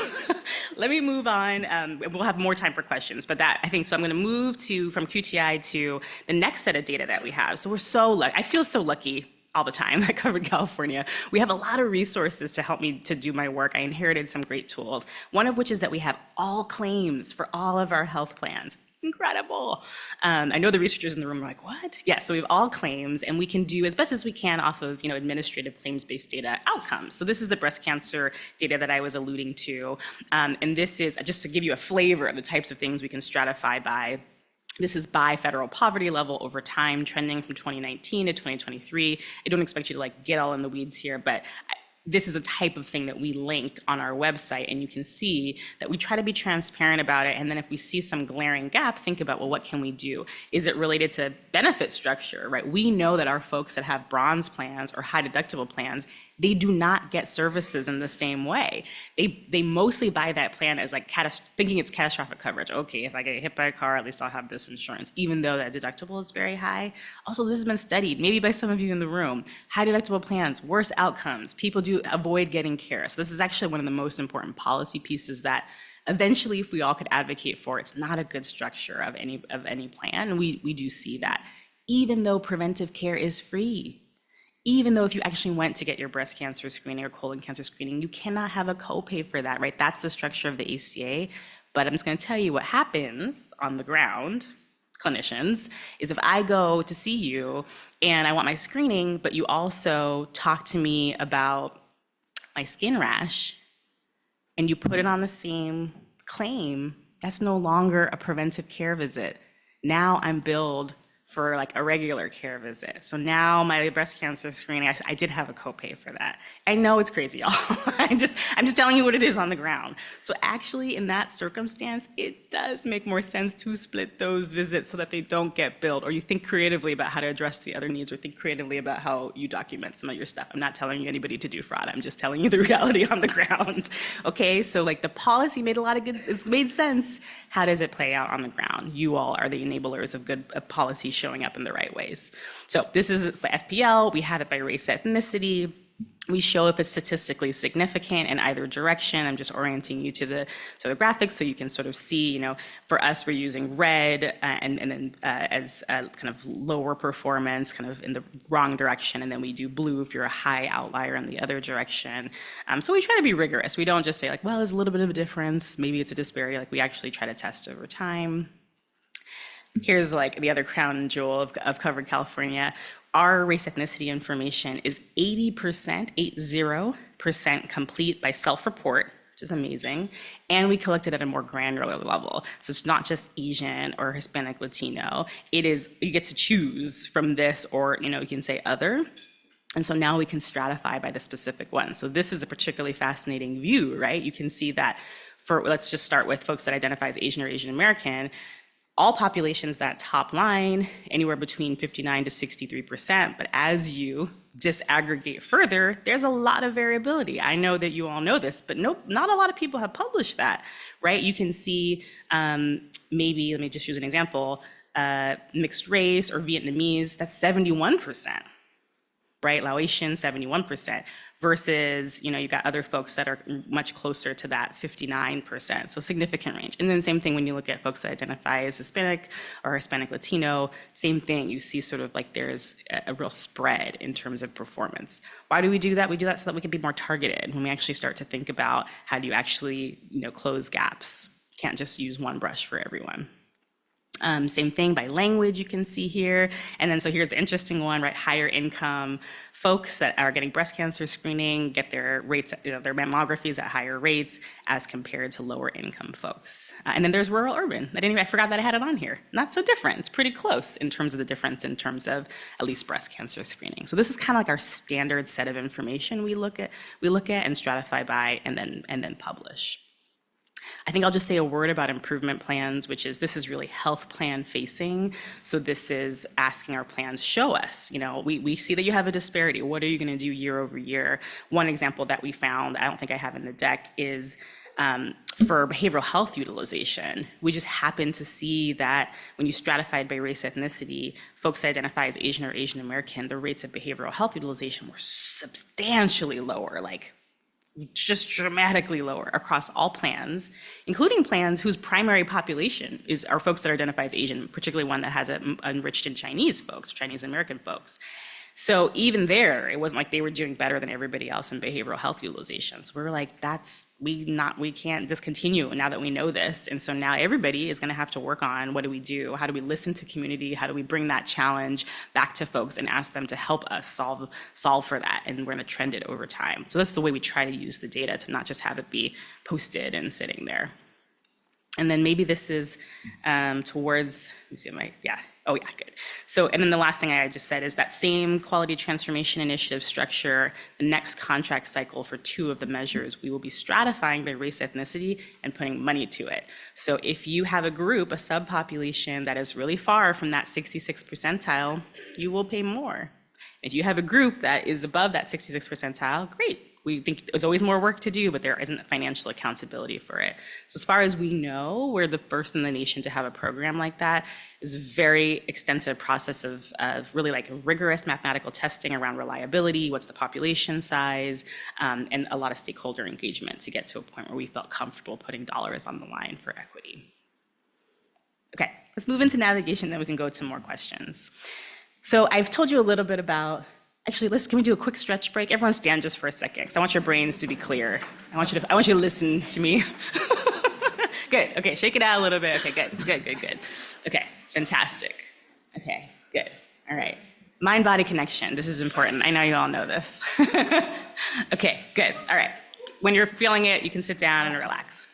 S2: let me move on. We'll have more time for questions, but so I'm gonna move from QTI to the next set of data that we have. So we're so lucky, I feel so lucky all the time at Covered California. We have a lot of resources to help me to do my work. I inherited some great tools, one of which is that we have all claims for all of our health plans. Incredible. I know the researchers in the room are like, what? Yeah, so we have all claims, and we can do as best as we can off of administrative claims-based data outcomes. So this is the breast cancer data that I was alluding to. And this is, just to give you a flavor of the types of things we can stratify by, this is by federal poverty level over time, trending from 2019 to 2023. I don't expect you to get all in the weeds here, but this is a type of thing that we link on our website, and you can see that we try to be transparent about it. And then if we see some glaring gap, think about, well, what can we do? Is it related to benefit structure, right? We know that our folks that have bronze plans or high deductible plans, they do not get services in the same way. They mostly buy that plan as thinking it's catastrophic coverage. Okay, if I get hit by a car, at least I'll have this insurance, even though that deductible is very high. Also, this has been studied, maybe by some of you in the room. High deductible plans, worse outcomes. People do avoid getting care. So this is actually one of the most important policy pieces that eventually, if we all could advocate for, it's not a good structure of any plan. And we do see that, even though preventive care is free. Even though if you actually went to get your breast cancer screening or colon cancer screening, you cannot have a copay for that, right? That's the structure of the ACA. But I'm just gonna tell you what happens on the ground, clinicians, is if I go to see you and I want my screening, but you also talk to me about my skin rash, and you put it on the same claim, that's no longer a preventive care visit. Now I'm billed for like a regular care visit. So now my breast cancer screening, I did have a copay for that. I know it's crazy, y'all. I'm just telling you what it is on the ground. So actually in that circumstance, it does make more sense to split those visits so that they don't get billed, or you think creatively about how to address the other needs, or think creatively about how you document some of your stuff. I'm not telling anybody to do fraud. I'm just telling you the reality on the ground. Okay, so like the policy made it made sense. How does it play out on the ground? You all are the enablers of policy showing up in the right ways. So this is for FPL. We have it by race, ethnicity. We show if it's statistically significant in either direction. I'm just orienting you to the graphics so you can sort of see, you know, for us, we're using red and then as kind of lower performance, kind of in the wrong direction. And then we do blue if you're a high outlier in the other direction. So we try to be rigorous. We don't just say like, well, there's a little bit of a difference. Maybe it's a disparity. Like we actually try to test over time. Here's like the other crown jewel of Covered California. Our race ethnicity information is 80% complete by self-report, which is amazing. And we collect it at a more granular level. So it's not just Asian or Hispanic Latino. It is, you get to choose from this, or, you know, you can say other. And so now we can stratify by the specific one. So this is a particularly fascinating view, right? You can see that let's just start with folks that identify as Asian or Asian American. All populations, that top line, anywhere between 59 to 63%. But as you disaggregate further, there's a lot of variability. I know that you all know this, but not a lot of people have published that, right? You can see maybe, let me just use an example, mixed race or Vietnamese, that's 71%, right? Laotian, 71%. Versus, you know, you got other folks that are much closer to that 59%, so significant range. And then same thing when you look at folks that identify as Hispanic or Hispanic Latino, same thing, you see sort of like there's a real spread in terms of performance. Why do we do that? We do that so that we can be more targeted when we actually start to think about how do you actually, you know, close gaps. Can't just use one brush for everyone. Same thing by language, you can see here. And then so here's the interesting one, right? Higher income folks that are getting breast cancer screening get their rates, you know, their mammographies at higher rates as compared to lower income folks. And then there's rural urban. I forgot that I had it on here. Not so different. It's pretty close in terms of the difference in terms of at least breast cancer screening. So this is kind of like our standard set of information we look at and stratify by and then publish. I think I'll just say a word about improvement plans, this is really health plan facing. So this is asking our plans, show us, you know, we see that you have a disparity. What are you going to do year over year? One example that we found, I don't think I have in the deck, is for behavioral health utilization. We just happen to see that when you stratified by race ethnicity, folks that identify as Asian or Asian American, the rates of behavioral health utilization were substantially lower, like just dramatically lower across all plans, including plans whose primary population are folks that identify as Asian, particularly one that has enriched in Chinese folks, Chinese American folks. So even there, it wasn't like they were doing better than everybody else in behavioral health utilization. So we were like, we can't discontinue now that we know this. And so now everybody is gonna have to work on, what do we do? How do we listen to community? How do we bring that challenge back to folks and ask them to help us solve for that? And we're gonna trend it over time. So that's the way we try to use the data, to not just have it be posted and sitting there. And then maybe this is towards, let me see, oh yeah, good. So, and then the last thing I just said is that same quality transformation initiative structure, the next contract cycle for 2 of the measures, we will be stratifying by race ethnicity and putting money to it. So if you have a group, a subpopulation that is really far from that 66th percentile, you will pay more. If you have a group that is above that 66th percentile, great. We think there's always more work to do, but there isn't financial accountability for it. So as far as we know, we're the first in the nation to have a program like that. It's a very extensive process of really like rigorous mathematical testing around reliability, what's the population size, and a lot of stakeholder engagement to get to a point where we felt comfortable putting dollars on the line for equity. Okay, let's move into navigation, then we can go to more questions. So I've told you a little bit about, actually, can we do a quick stretch break? Everyone stand just for a second, because I want your brains to be clear. I want you to listen to me. Good, okay, shake it out a little bit. Okay, good. Okay, fantastic. Okay, good, all right. Mind-body connection. This is important. I know you all know this. Okay, good. All right. When you're feeling it, you can sit down and relax.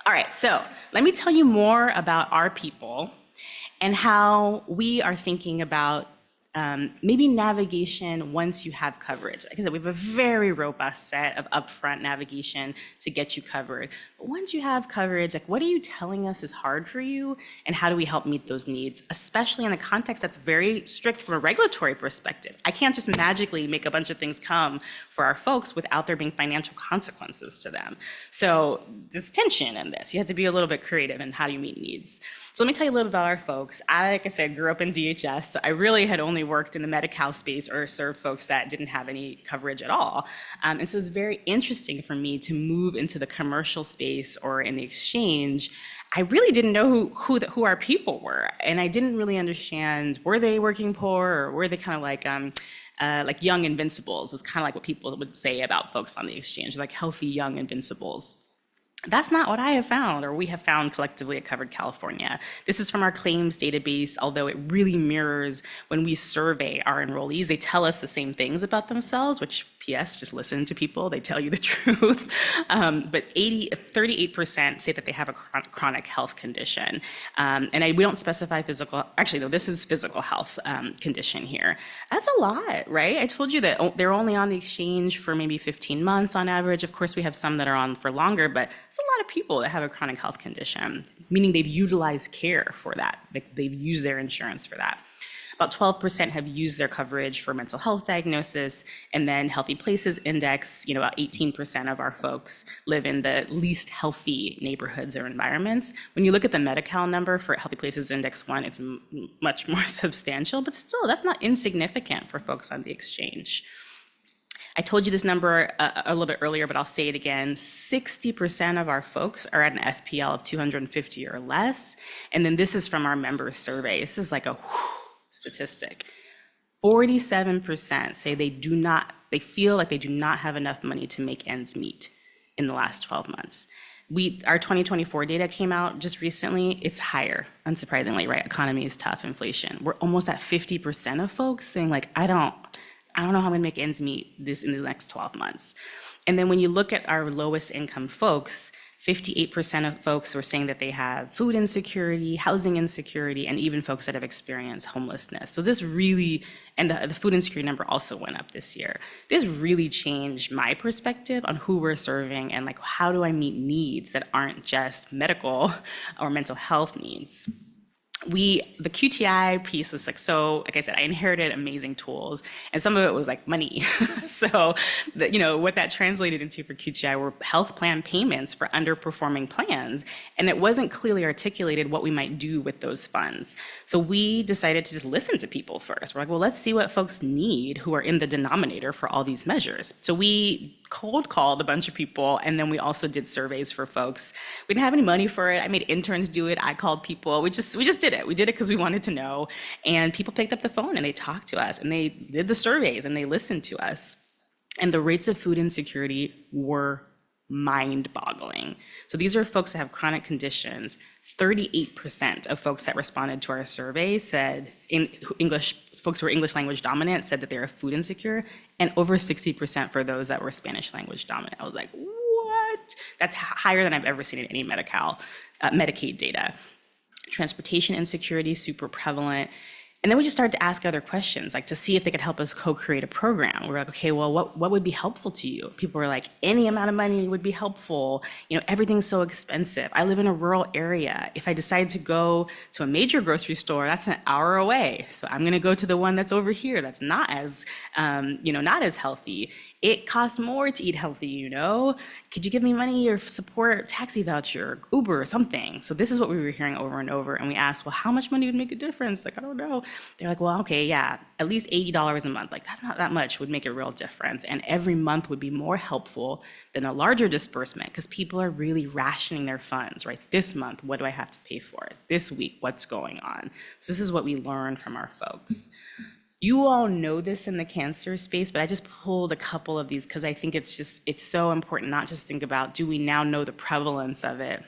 S2: All right, so let me tell you more about our people and how we are thinking about maybe navigation once you have coverage. Like I said, we have a very robust set of upfront navigation to get you covered. But once you have coverage, like what are you telling us is hard for you, and how do we help meet those needs, especially in a context that's very strict from a regulatory perspective. I can't just magically make a bunch of things come for our folks without there being financial consequences to them. So there's tension in this. You have to be a little bit creative in how you meet needs. So let me tell you a little bit about our folks. Like I said, grew up in DHS, so I really had only worked in the Medi-Cal space or served folks that didn't have any coverage at all. And so it was very interesting for me to move into the commercial space or in the exchange. I really didn't know who our people were, and I didn't really understand, were they working poor, or were they kind of like young invincibles is kind of like what people would say about folks on the exchange, like healthy young invincibles. That's not what I have found, or we have found collectively at Covered California. This is from our claims database, although it really mirrors when we survey our enrollees. They tell us the same things about themselves, which PS, just listen to people, they tell you the truth. But 38% say that they have a chronic health condition. We don't specify physical, actually, no, this is physical health condition here. That's a lot, right? I told you that they're only on the exchange for maybe 15 months on average. Of course, we have some that are on for longer, but it's a lot of people that have a chronic health condition, meaning they've utilized care for that. They've used their insurance for that. About 12% have used their coverage for mental health diagnosis, and then Healthy Places Index, about 18% of our folks live in the least healthy neighborhoods or environments. When you look at the Medi-Cal number for Healthy Places Index 1, it's much more substantial, but still, that's not insignificant for folks on the exchange. I told you this number a little bit earlier, but I'll say it again. 60% of our folks are at an FPL of 250 or less. And then this is from our member survey. This is like a statistic. 47% say they feel like they do not have enough money to make ends meet in the last 12 months. Our 2024 data came out just recently. It's higher, unsurprisingly, right? Economy is tough, inflation. We're almost at 50% of folks saying like, I don't know how I'm gonna make ends meet this in the next 12 months. And then when you look at our lowest income folks, 58% of folks were saying that they have food insecurity, housing insecurity, and even folks that have experienced homelessness. So this really, and the food insecurity number also went up this year. This really changed my perspective on who we're serving and like, how do I meet needs that aren't just medical or mental health needs? The QTI piece was like I said, I inherited amazing tools, and some of it was like money. So, what that translated into for QTI were health plan payments for underperforming plans, and it wasn't clearly articulated what we might do with those funds. So we decided to just listen to people first. We're like, well, let's see what folks need who are in the denominator for all these measures. So we cold called a bunch of people, and then we also did surveys for folks. We didn't have any money for it. I made interns do it. I called people. We just did it. We did it because we wanted to know. And people picked up the phone and they talked to us and they did the surveys and they listened to us. And the rates of food insecurity were mind-boggling. So these are folks that have chronic conditions. 38% of folks that responded to our survey said folks who were English language dominant said that they were food insecure, and over 60% for those that were Spanish language dominant. I was like, what? That's higher than I've ever seen in any Medicaid data. Transportation insecurity, super prevalent. And then we just started to ask other questions, like to see if they could help us co-create a program. We're like, okay, well, what would be helpful to you? People were like, any amount of money would be helpful. Everything's so expensive. I live in a rural area. If I decide to go to a major grocery store, that's an hour away. So I'm gonna go to the one that's over here that's not as, not as healthy. It costs more to eat healthy, Could you give me money or support, taxi voucher, Uber or something? So this is what we were hearing over and over. And we asked, well, how much money would make a difference? Like, I don't know. They're like, well, okay, yeah, at least $80 a month. Like, that's not that much, would make a real difference. And every month would be more helpful than a larger disbursement because people are really rationing their funds, right? This month, what do I have to pay for it? This week, what's going on? So this is what we learned from our folks. You all know this in the cancer space, but I just pulled a couple of these because I think it's so important not just think about, do we now know the prevalence of it?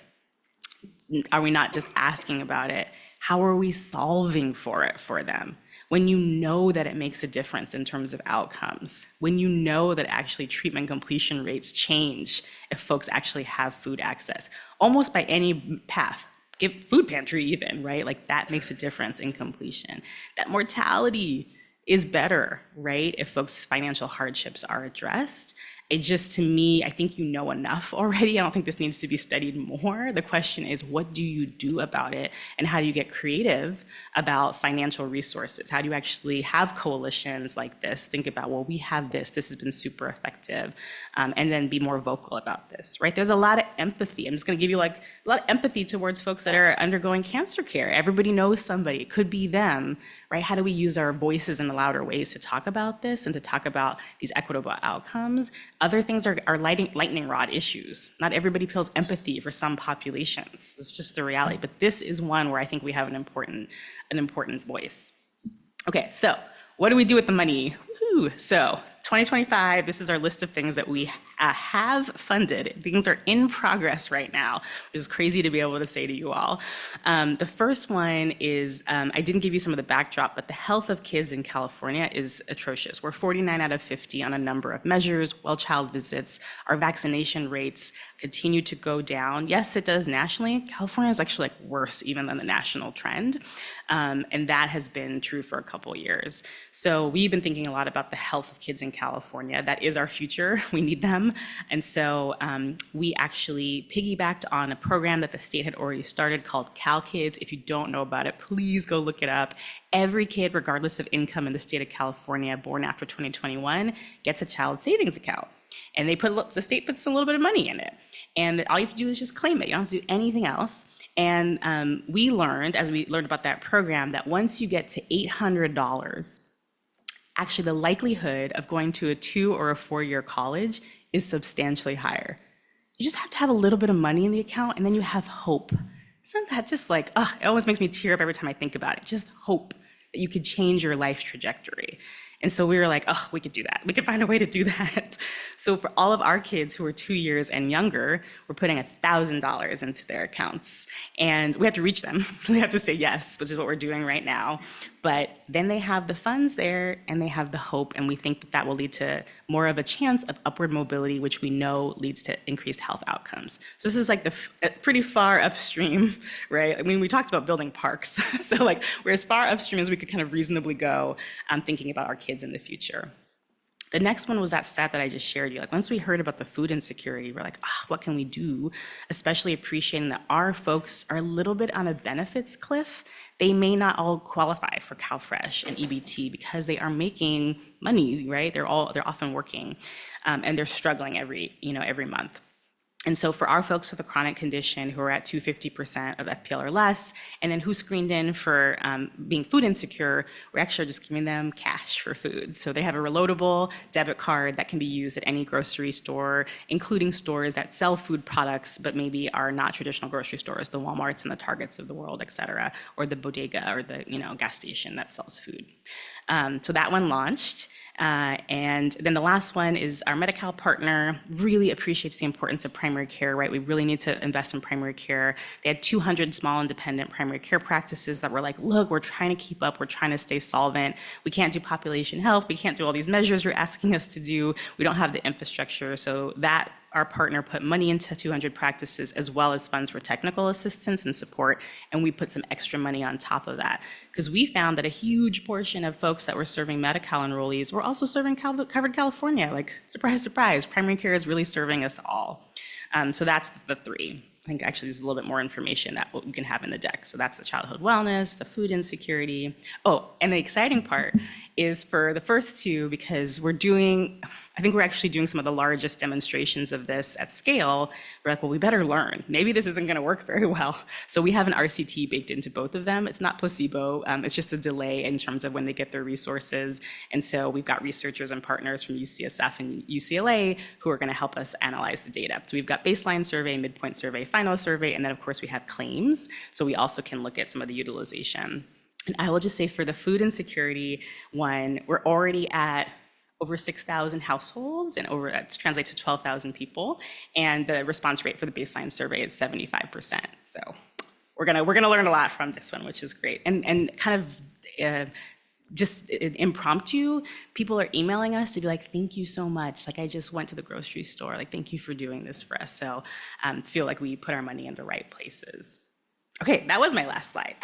S2: Are we not just asking about it? How are we solving for it for them? when you know that it makes a difference in terms of outcomes, when you know that actually treatment completion rates change if folks actually have food access, almost by any path, give food pantry even, right? Like that makes a difference in completion. That mortality is better, right? If folks' financial hardships are addressed. It just, to me, I think you know enough already. I don't think this needs to be studied more. The question is, what do you do about it? And how do you get creative about financial resources? How do you actually have coalitions like this? Think about, well, we have this has been super effective, and then be more vocal about this, right? There's a lot of empathy. I'm just gonna give you like a lot of empathy towards folks that are undergoing cancer care. Everybody knows somebody, it could be them, right? How do we use our voices in louder ways to talk about this and to talk about these equitable outcomes? Other things are lightning rod issues. Not everybody feels empathy for some populations. It's just the reality. But this is one where I think we have an important voice. Okay, so what do we do with the money? Woo. So 2025, this is our list of things that we have funded. Things are in progress right now, which is crazy to be able to say to you all. The first one is, I didn't give you some of the backdrop, but the health of kids in California is atrocious. We're 49 out of 50 on a number of measures, well-child visits. Our vaccination rates continue to go down. Yes, it does nationally. California is actually like worse even than the national trend. And that has been true for a couple years. So we've been thinking a lot about the health of kids in California. That is our future. We need them. And so we actually piggybacked on a program that the state had already started called Cal Kids. If you don't know about it, please go look it up. Every kid, regardless of income in the state of California, born after 2021, gets a child savings account. And the state puts a little bit of money in it. And all you have to do is just claim it. You don't have to do anything else. And we learned, as we learned about that program, that once you get to $800, actually the likelihood of going to a 2 or a 4-year college is substantially higher. You just have to have a little bit of money in the account, and then you have hope. Isn't that just like, it always makes me tear up every time I think about it. Just hope that you could change your life trajectory. And so we were like, we could do that. We could find a way to do that. So for all of our kids who are 2 years and younger, we're putting $1,000 into their accounts. And we have to reach them. We have to say yes, which is what we're doing right now. But then they have the funds there and they have the hope. And we think that that will lead to more of a chance of upward mobility, which we know leads to increased health outcomes. So this is like pretty far upstream, right? I mean, we talked about building parks. So like we're as far upstream as we could kind of reasonably go thinking about our kids in the future. The next one was that stat that I just shared you. Like once we heard about the food insecurity, we're like, what can we do? Especially appreciating that our folks are a little bit on a benefits cliff. They may not all qualify for CalFresh and EBT because they are making money, right? They're often working, and they're struggling every month. And so for our folks with a chronic condition who are at 250% of FPL or less, and then who screened in for being food insecure, we're actually just giving them cash for food. So they have a reloadable debit card that can be used at any grocery store, including stores that sell food products, but maybe are not traditional grocery stores, the Walmarts and the Targets of the world, et cetera, or the bodega or the gas station that sells food. So that one launched. And then the last one is our Medi-Cal partner really appreciates the importance of primary care, right? We really need to invest in primary care. They had 200 small independent primary care practices that were like, look, we're trying to keep up. We're trying to stay solvent. We can't do population health. We can't do all these measures you're asking us to do. We don't have the infrastructure. So that our partner put money into 200 practices as well as funds for technical assistance and support, and we put some extra money on top of that because we found that a huge portion of folks that were serving Medi-Cal enrollees were also serving covered California. Like, surprise, surprise, primary care is really serving us all. So that's the three. I think actually there's a little bit more information that you can have in the deck. So that's the childhood wellness, the food insecurity. Oh, and the exciting part is for the first two, because I think we're actually doing some of the largest demonstrations of this at scale. We're like, well, we better learn. Maybe this isn't gonna work very well. So we have an RCT baked into both of them. It's not placebo, it's just a delay in terms of when they get their resources. And so we've got researchers and partners from UCSF and UCLA who are gonna help us analyze the data. So we've got baseline survey, midpoint survey, final survey, and then of course we have claims. So we also can look at some of the utilization. And I will just say for the food insecurity one, we're already at over 6,000 households, and that translates to 12,000 people. And the response rate for the baseline survey is 75%. So we're gonna learn a lot from this one, which is great. And kind of just impromptu, people are emailing us to be like, thank you so much. Like, I just went to the grocery store. Like, thank you for doing this for us. So feel like we put our money in the right places. Okay, that was my last slide.